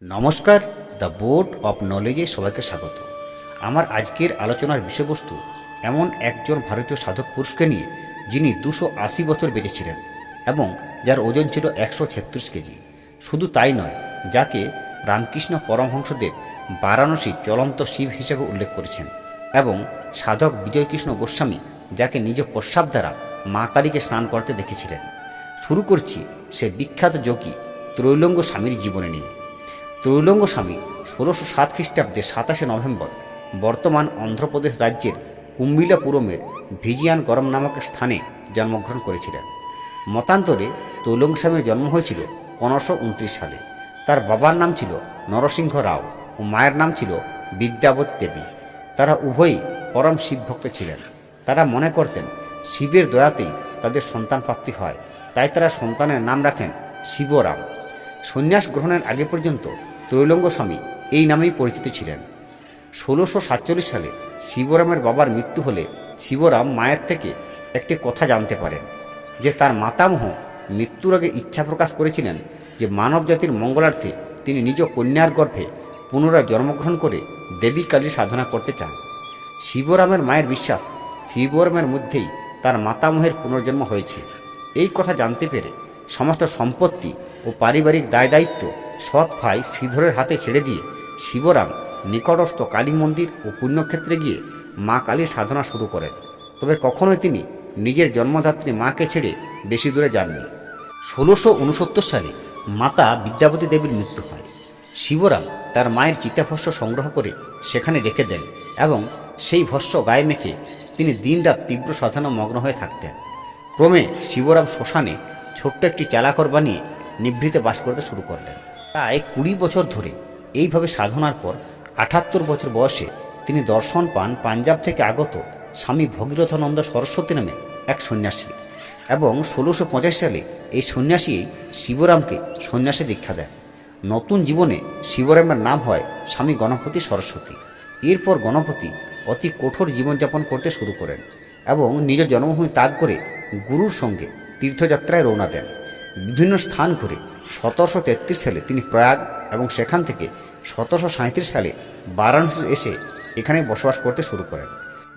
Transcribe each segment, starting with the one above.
নমস্কার, the board of নলেজে সবাইকে স্বাগত। আমার আজকের আলোচনার বিষয়বস্তু এমন একজন ভারতীয় সাধক পুরুষকে নিয়ে যিনি 280 বছর বেঁচেছিলেন এবং যার ওজন ছিল 136 কেজি। শুধু তাই নয়, যাকে রামকৃষ্ণ পরমহংসদেব বারাণসী চলন্ত শিব হিসেবে উল্লেখ করেছেন এবং সাধক বিজয়কৃষ্ণ গোস্বামী যাকে নিজ প্রস্রাব দ্বারা মা কালীকে স্নান করতে দেখেছিলেন। শুরু করছি সে বিখ্যাত যোগী ত্রৈলঙ্গ স্বামীর জীবনী নিয়ে। ত্রৈলঙ্গ স্বামী 1607 খ্রিস্টাব্দে 27 নভেম্বর বর্তমান অন্ধ্রপ্রদেশ রাজ্যের কুম্ভিলাপুরমের ভিজিয়ান গরম নামক স্থানে জন্মগ্রহণ করেছিলেন। মতান্তরে ত্রৈলঙ্গ স্বামীর জন্ম হয়েছিল 1529 সালে। তার বাবার নাম ছিল নরসিংহ রাও ও মায়ের নাম ছিল বিদ্যাবতী দেবী। তারা উভয়ই পরম শিবভক্ত ছিলেন। তারা মনে করতেন শিবের দয়াতেই তাদের সন্তান প্রাপ্তি হয়, তাই তারা সন্তানের নাম রাখেন শিবরাম। সন্ন্যাস গ্রহণের আগে পর্যন্ত ত্রৈলঙ্গ স্বামী এই নামেই পরিচিত ছিলেন। 1647 সালে শিবরামের বাবার মৃত্যু হলে শিবরাম মায়ের থেকে একটি কথা জানতে পারেন যে তার মাতামহ মৃত্যুর আগে ইচ্ছা প্রকাশ করেছিলেন যে মানব জাতির মঙ্গলার্থে তিনি নিজ কন্যার গর্ভে পুনরায় জন্মগ্রহণ করে দেবী কালীর সাধনা করতে চান। শিবরামের মায়ের বিশ্বাস শিবরামের মধ্যেই তার মাতামহের পুনর্জন্ম হয়েছে। এই কথা জানতে পেরে সমস্ত সম্পত্তি ও পারিবারিক দায় দায়িত্ব সৎ ভাই শ্রীধরের হাতে ছেড়ে দিয়ে শিবরাম নিকটস্থ কালী মন্দির ও পুণ্যক্ষেত্রে গিয়ে মা কালীর সাধনা শুরু করেন। তবে কখনোই তিনি নিজের জন্মদাত্রী মাকে ছেড়ে বেশি দূরে যাননি। 1669 সালে মাতা বিদ্যাবতী দেবীর মৃত্যু হয়। শিবরাম তার মায়ের চিতাভস্য সংগ্রহ করে সেখানে রেখে দেন এবং সেই ভস্য গায়ে মেখে তিনি দিনরাত তীব্র সাধনা মগ্ন হয়ে থাকতেন। ক্রমে শিবরাম শ্মশানে ছোট্ট একটি চালাঘর বানিয়ে নিভৃতে বাস করতে শুরু করলেন। প্রায় 20 বছর ধরে এইভাবে সাধনার পর 78 বছর বয়সে তিনি দর্শন পান পাঞ্জাব থেকে আগত স্বামী ভগীরথানন্দ সরস্বতী নামে এক সন্ন্যাসী এবং 1685 সালে এই সন্ন্যাসী শিবরামকে সন্ন্যাসে দীক্ষা দেন। নতুন জীবনে শিবরামের নাম হয় স্বামী গণপতি সরস্বতী। এরপর গণপতি অতি কঠোর জীবনযাপন করতে শুরু করেন এবং নিজ জন্মভূমি ত্যাগ করে গুরুর সঙ্গে তীর্থযাত্রায় রওনা দেন। বিভিন্ন স্থান ঘুরে 1733 সালে তিনি প্রয়াগ এবং সেখান থেকে 1737 সালে বারাণসী এসে এখানে বসবাস করতে শুরু করেন।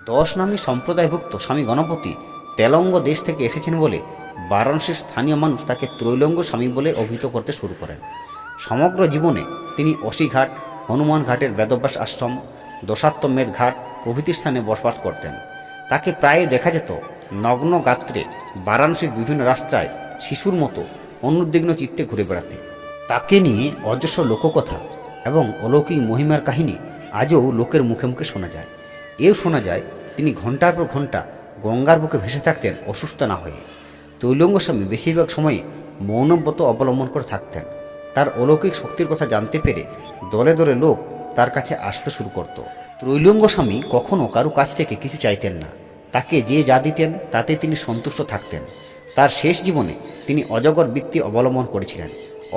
10 নামী সম্প্রদায়ভুক্ত স্বামী গণপতি তেলঙ্গ দেশ থেকে এসেছেন বলে বারাণসীর স্থানীয় মানুষ তাকে ত্রৈলঙ্গ স্বামী বলে অভিহিত করতে শুরু করেন। সমগ্র জীবনে তিনি অসিঘাট, হনুমান ঘাটের বেদব্যাস আশ্রম, দশাত্মমেধ ঘাট প্রভৃতি স্থানে বসবাস করতেন। তাকে প্রায় দেখা যেত নগ্ন গাত্রে বারাণসীর বিভিন্ন রাস্তায় শিশুর মতো অনুদ্বিগ্ন চিত্তে ঘুরে বেড়াতে। তাকে নিয়ে অজস্র লোককথা এবং অলৌকিক মহিমার কাহিনী আজও লোকের মুখে মুখে শোনা যায়। এও শোনা যায় তিনি ঘণ্টার পর ঘণ্টা গঙ্গার বুকে ভেসে থাকতেন অসুস্থ না হয়ে। ত্রৈলঙ্গ স্বামী বেশিরভাগ সময়ে মৌনব্রত অবলম্বন করে থাকতেন। তার অলৌকিক শক্তির কথা জানতে পেরে দলে দলে লোক তার কাছে আসতে শুরু করত। ত্রৈলঙ্গ স্বামী কখনও কারো কাছ থেকে কিছু চাইতেন না। তাকে যে যা দিতেন তাতে তিনি সন্তুষ্ট থাকতেন। তার শেষ জীবনে তিনি অজগর বৃত্তি অবলম্বন করেছিলেন,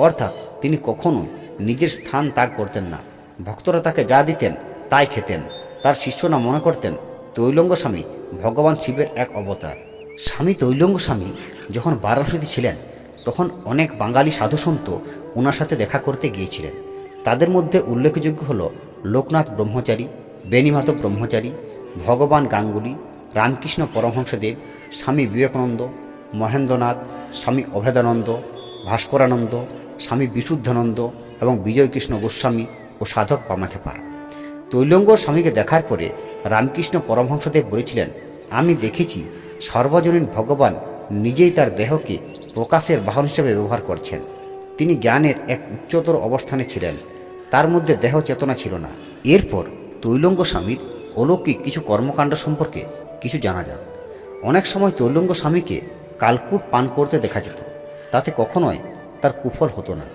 অর্থাৎ তিনি কখনোই নিজের স্থান ত্যাগ করতেন না। ভক্তরা তাকে যা দিতেন তাই খেতেন। তার শিষ্যরা মনে করতেন ত্রৈলঙ্গ স্বামী ভগবান শিবের এক অবতার। স্বামী ত্রৈলঙ্গ স্বামী যখন বারাণসীতে ছিলেন তখন অনেক বাঙালি সাধুসন্ত ওনার সাথে দেখা করতে গিয়েছিলেন। তাদের মধ্যে উল্লেখযোগ্য হল লোকনাথ ব্রহ্মচারী, বেণীমাধব ব্রহ্মচারী, ভগবান গাঙ্গুলি, রামকৃষ্ণ পরমহংসদেব, স্বামী বিবেকানন্দ, মহেন্দ্রনাথ, স্বামী অভেদানন্দ, ভাস্করানন্দ, স্বামী বিশুদ্ধানন্দ এবং বিজয়কৃষ্ণ গোস্বামী ও সাধক পামাখেপা। ত্রৈলঙ্গ স্বামীকে দেখার পরে রামকৃষ্ণ পরমহংসদেব বলেছিলেন, আমি দেখেছি সর্বজনীন ভগবান নিজেই তার দেহকে প্রকাশের বাহন হিসেবে ব্যবহার করছেন। তিনি জ্ঞানের এক উচ্চতর অবস্থানে ছিলেন, তার মধ্যে দেহ চেতনা ছিল না। এরপর ত্রৈলঙ্গ স্বামীর অলৌকিক কিছু কর্মকাণ্ড সম্পর্কে কিছু জানা যাক। অনেক সময় ত্রৈলঙ্গ স্বামীকে কালকুট পান করতে দেখা যেত, তাতে কখনোই তার কুফল হতো না।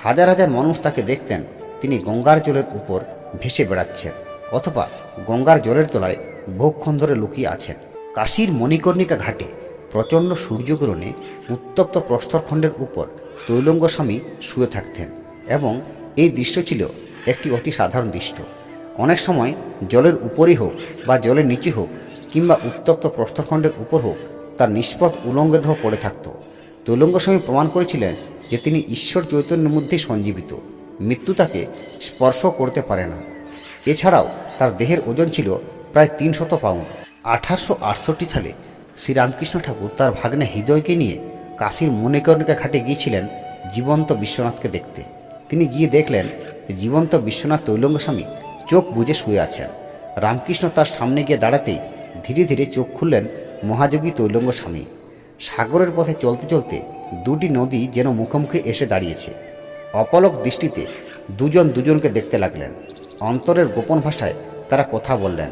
হাজার হাজার মানুষ তাকে দেখতেন তিনি গঙ্গার জলের উপর ভেসে বেড়াচ্ছেন অথবা গঙ্গার জলের তলায় বহুক্ষণ ধরে লুকিয়ে আছেন। কাশীর মণিকর্ণিকা ঘাটে প্রচণ্ড সূর্যগ্রহণে উত্তপ্ত প্রস্তরখণ্ডের উপর ত্রৈলঙ্গ স্বামী শুয়ে থাকতেন এবং এই দৃশ্য ছিল একটি অতি সাধারণ দৃশ্য। অনেক সময় জলের উপরেই হোক বা জলের নিচে হোক কিংবা উত্তপ্ত প্রস্তরখণ্ডের উপর হোক তার নিষ্পদ উলঙ্গ দেহ পড়ে থাকত। ত্রৈলঙ্গ স্বামী প্রমাণ করেছিলেন যে তিনি ঈশ্বর চৈতন্যের মধ্যেই সঞ্জীবিত। মৃত্যু তাকে স্পর্শ করতে পারে না। এছাড়াও তার দেহের ওজন ছিল প্রায় 300 পাউন্ড। 1868 সালে শ্রীরামকৃষ্ণ ঠাকুর তার ভাগ্নে হৃদয়কে নিয়ে কাশীর মণিকর্ণিকা ঘাটে গিয়েছিলেন জীবন্ত বিশ্বনাথকে দেখতে। তিনি গিয়ে দেখলেন যে জীবন্ত বিশ্বনাথ তৈলঙ্গ স্বামী চোখ বুজে শুয়ে আছেন। রামকৃষ্ণ তার সামনে গিয়ে দাঁড়াতেই ধীরে ধীরে চোখ খুললেন মহাযোগী তৈলঙ্গ স্বামী। সাগরের পথে চলতে চলতে দুটি নদী যেন মুখোমুখি এসে দাঁড়িয়েছে। অপলক দৃষ্টিতে দুজন দুজনকে দেখতে লাগলেন। অন্তরের গোপন ভাষায় তারা কথা বললেন।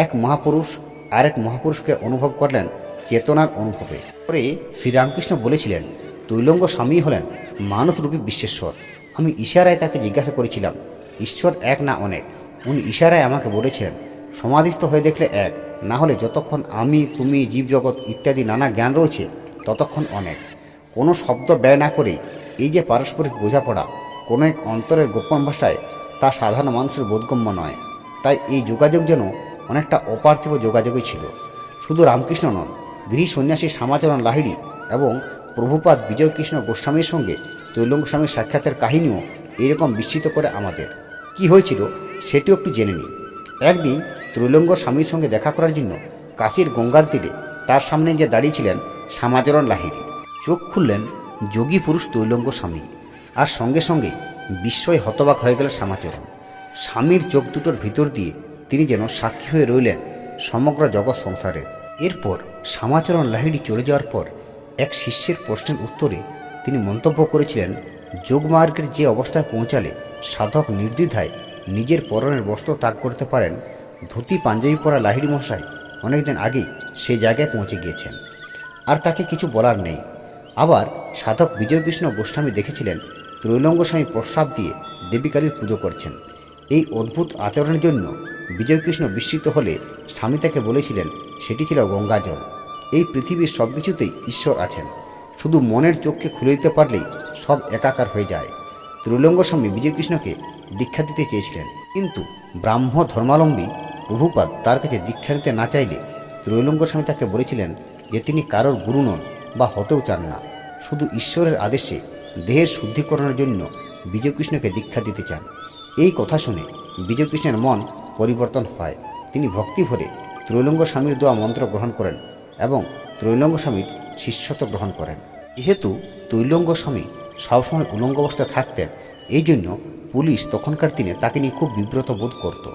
এক মহাপুরুষ আরেক মহাপুরুষকে অনুভব করলেন চেতনার অনুভবে। পরে শ্রীরামকৃষ্ণ বলেছিলেন, তৈলঙ্গ স্বামী হলেন মানবরূপী বিশ্বেশ্বর। আমি ইশারায় তাকে জিজ্ঞাসা করেছিলাম, ঈশ্বর এক না অনেক? উনি ইশারায় আমাকে বলেছিলেন, সমাধিস্থ হয়ে দেখলে এক, না হলে যতক্ষণ আমি তুমি জীবজগৎ ইত্যাদি নানা জ্ঞান রয়েছে ততক্ষণ অনেক। কোনো শব্দ ব্যয় না করেই এই যে পারস্পরিক বোঝাপড়া কোনো এক অন্তরের গোপন ভাষায়, তা সাধারণ মানুষের বোধগম্য নয়। তাই এই যোগাযোগ যেন অনেকটা অপার্থিব যোগাযোগই ছিল। শুধু রামকৃষ্ণ নন, গৃহী সন্ন্যাসী শ্যামাচরণ লাহিড়ী এবং প্রভুপাদ বিজয়কৃষ্ণ গোস্বামীর সঙ্গে তৈলঙ্গ স্বামীর সাক্ষাতের কাহিনীও এরকম বিস্মিত করে আমাদের। কি হয়েছিল সেটিও একটু জেনে নিই। একদিন ত্রৈলঙ্গ স্বামীর সঙ্গে দেখা করার জন্য কাশীর গঙ্গার তীরে তার সামনে গিয়ে দাঁড়িয়েছিলেন শ্যামাচরণ লাহিড়ী। চোখ খুললেন যোগী পুরুষ তৈলঙ্গ স্বামী, আর সঙ্গে সঙ্গে বিস্ময় হতবাক হয়ে গেল শ্যামাচরণ। স্বামীর চোখ দুটোর ভিতর দিয়ে তিনি যেন সাক্ষী হয়ে রইলেন সমগ্র জগৎ সংসারের। এরপর শ্যামাচরণ লাহিড়ী চলে যাওয়ার পর এক শিষ্যের প্রশ্নের উত্তরে তিনি মন্তব্য করেছিলেন, যোগমার্গের যে অবস্থায় পৌঁছালে সাধক নির্দ্বিধায় নিজের পরনের বস্ত্র ত্যাগ করতে পারেন, ধুতি পাঞ্জাবি পরা লাহিড়ী মশাই অনেকদিন আগেই সেই জায়গায় পৌঁছে গিয়েছেন, আর তাকে কিছু বলার নেই। আবার সাধক বিজয়কৃষ্ণ গোস্বামী দেখেছিলেন ত্রৈলঙ্গ স্বামী প্রস্রাব দিয়ে দেবীকালীর পুজো করছেন। এই অদ্ভুত আচরণের জন্য বিজয়কৃষ্ণ বিস্মিত হলে স্বামী তাকে বলেছিলেন সেটি ছিল গঙ্গাজল। এই পৃথিবীর সব কিছুতেই ঈশ্বর আছেন, শুধু মনের চোখকে খুলে দিতে পারলেই সব একাকার হয়ে যায়। ত্রৈলঙ্গ স্বামী বিজয়কৃষ্ণকে দীক্ষা দিতে চেয়েছিলেন, কিন্তু ব্রাহ্ম ধর্মাবলম্বী প্রভুপাদ তার কাছে দীক্ষা নিতে না চাইলে ত্রৈলঙ্গ স্বামী তাকে বলেছিলেন যে তিনি কারোর গুরু নন বা হতেও চান না, শুধু ঈশ্বরের আদেশে দেহের শুদ্ধিকরণের জন্য বিজয়কৃষ্ণকে দীক্ষা দিতে চান। এই কথা শুনে বিজয়কৃষ্ণের মন পরিবর্তন হয়। তিনি ভক্তি ভরে ত্রৈলঙ্গ স্বামীর দেওয়া মন্ত্র গ্রহণ করেন এবং ত্রৈলঙ্গ স্বামীর শিষ্যত্ব গ্রহণ করেন। যেহেতু তৈলঙ্গ স্বামী সবসময় উলঙ্গ অবস্থায় থাকতেন, এই জন্য পুলিশ তখনকার দিনে তাকে নিয়ে খুব বিব্রত বোধ করত।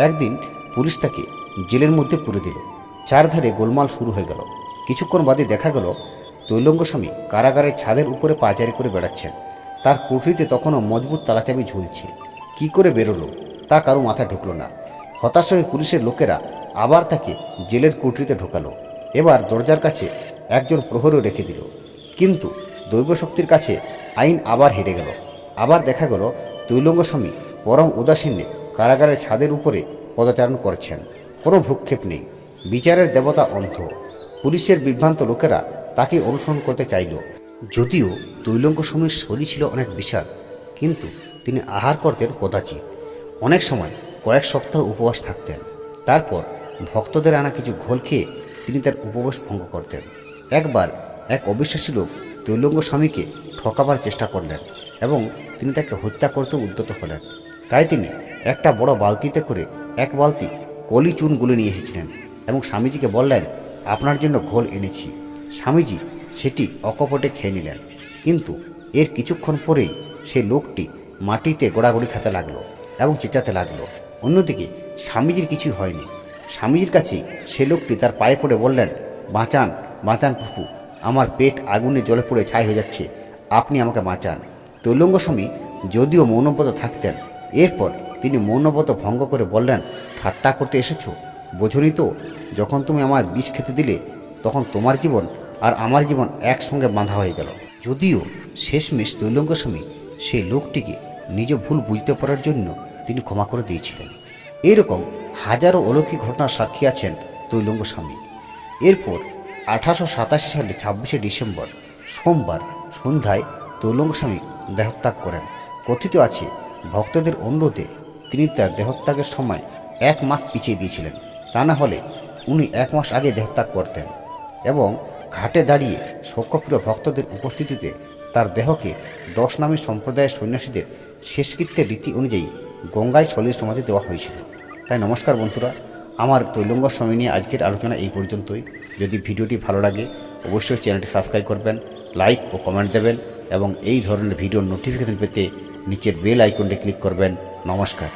একদিন পুলিশ তাকে জেলের মধ্যে পুরে দিল। চারধারে গোলমাল শুরু হয়ে গেল। কিছুক্ষণ বাদে দেখা গেল তৈলঙ্গ স্বামী কারাগারের ছাদের উপরে পায়চারি করে বেড়াচ্ছেন। তার কুঠরিতে তখনও মজবুত তালাচাবি ঝুলছে। কি করে বেরোলো তা কারো মাথায় ঢুকলো না। হতাশ হয়ে পুলিশের লোকেরা আবার তাকে জেলের কুঠরিতে ঢোকালো। এবার দরজার কাছে একজন প্রহরী রেখে দিল, কিন্তু দৈবশক্তির কাছে আইন আবার হেরে গেল। আবার দেখা গেল তৈলঙ্গ স্বামী পরম উদাসীন্যে কারাগারের ছাদের উপরে পদচারণ করছেন। কোনো ভ্রুক্ষেপ নেই। বিচারের দেবতা অন্ধ। পুলিশের বিভ্রান্ত লোকেরা তাকে অনুসরণ করতে চাইল। যদিও তৈলঙ্গ স্বামীর শরীর ছিল অনেক বিশাল, কিন্তু তিনি আহার করতেন কদাচিৎ। অনেক সময় কয়েক সপ্তাহ উপবাস থাকতেন। তারপর ভক্তদের আনা কিছু ঘোল খেয়ে তিনি তার উপবাস ভঙ্গ করতেন। একবার এক অবিশ্বাসী লোক তৈলঙ্গ স্বামীকে ঠকাবার চেষ্টা করলেন এবং তিনি তাকে হত্যা করতে উদ্যত হলেন। তাই তিনি একটা বড় বালতিতে করে এক বালতি কলি চুন গুলে নিয়ে এসেছিলেন এবং স্বামীজিকে বললেন, আপনার জন্য ঘোল এনেছি। স্বামীজি সেটি অকপটে খেয়ে নিলেন, কিন্তু এর কিছুক্ষণ পরেই সেই লোকটি মাটিতে গোড়াগড়ি খেতে লাগলো এবং চেঁচাতে লাগলো। অন্যদিকে স্বামীজির কিছুই হয়নি। স্বামীজির কাছেই সে লোকটি তার পায়ে পড়ে বললেন, বাঁচান বাঁচান প্রভু, আমার পেট আগুনে জলে পড়ে ছাই হয়ে যাচ্ছে, আপনি আমাকে বাঁচান। তৈলঙ্গ স্বামী যদিও মৌনব্রত থাকতেন, এরপর তিনি মৌনব্রত ভঙ্গ করে বললেন, ঠাট্টা করতে এসেছো? বোঝনি তো, যখন তুমি আমায় বিষ খেতে দিলে তখন তোমার জীবন আর আমার জীবন একসঙ্গে বাঁধা হয়ে গেল। যদিও শেষমেশ তৈলঙ্গ স্বামী সেই লোকটিকে নিজ ভুল বুঝতে পারার জন্য তিনি ক্ষমা করে দিয়েছিলেন। এরকম হাজারো অলৌকিক ঘটনার সাক্ষী আছেন তৈলঙ্গ স্বামী। এরপর 1887 সালে 26শে ডিসেম্বর সোমবার সন্ধ্যায় তৈলঙ্গ স্বামী দেহত্যাগ করেন। কথিত আছে ভক্তদের অনুরোধে তিনি তার দেহত্যাগের সময় 1 মাস পিছিয়ে দিয়েছিলেন, তা না হলে উনি 1 মাস আগে দেহত্যাগ করতেন। এবং ঘাটে দাঁড়িয়ে শোকপ্রিয় ভক্তদের উপস্থিতিতে তার দেহকে 10 নামী সম্প্রদায়ের সন্ন্যাসীদের শেষকৃত্যের রীতি অনুযায়ী গঙ্গায় সলিল সমাধি দেওয়া হয়েছিল। তাই নমস্কার বন্ধুরা, আমার তৈলঙ্গ স্বামী নিয়ে আজকের আলোচনা এই পর্যন্তই। যদি ভিডিওটি ভালো লাগে অবশ্যই চ্যানেলটি সাবস্ক্রাইব করবেন, লাইক ও কমেন্ট দেবেন এবং এই ধরনের ভিডিওর নোটিফিকেশন পেতে নিচের বেল আইকনটি ক্লিক করবেন। নমস্কার।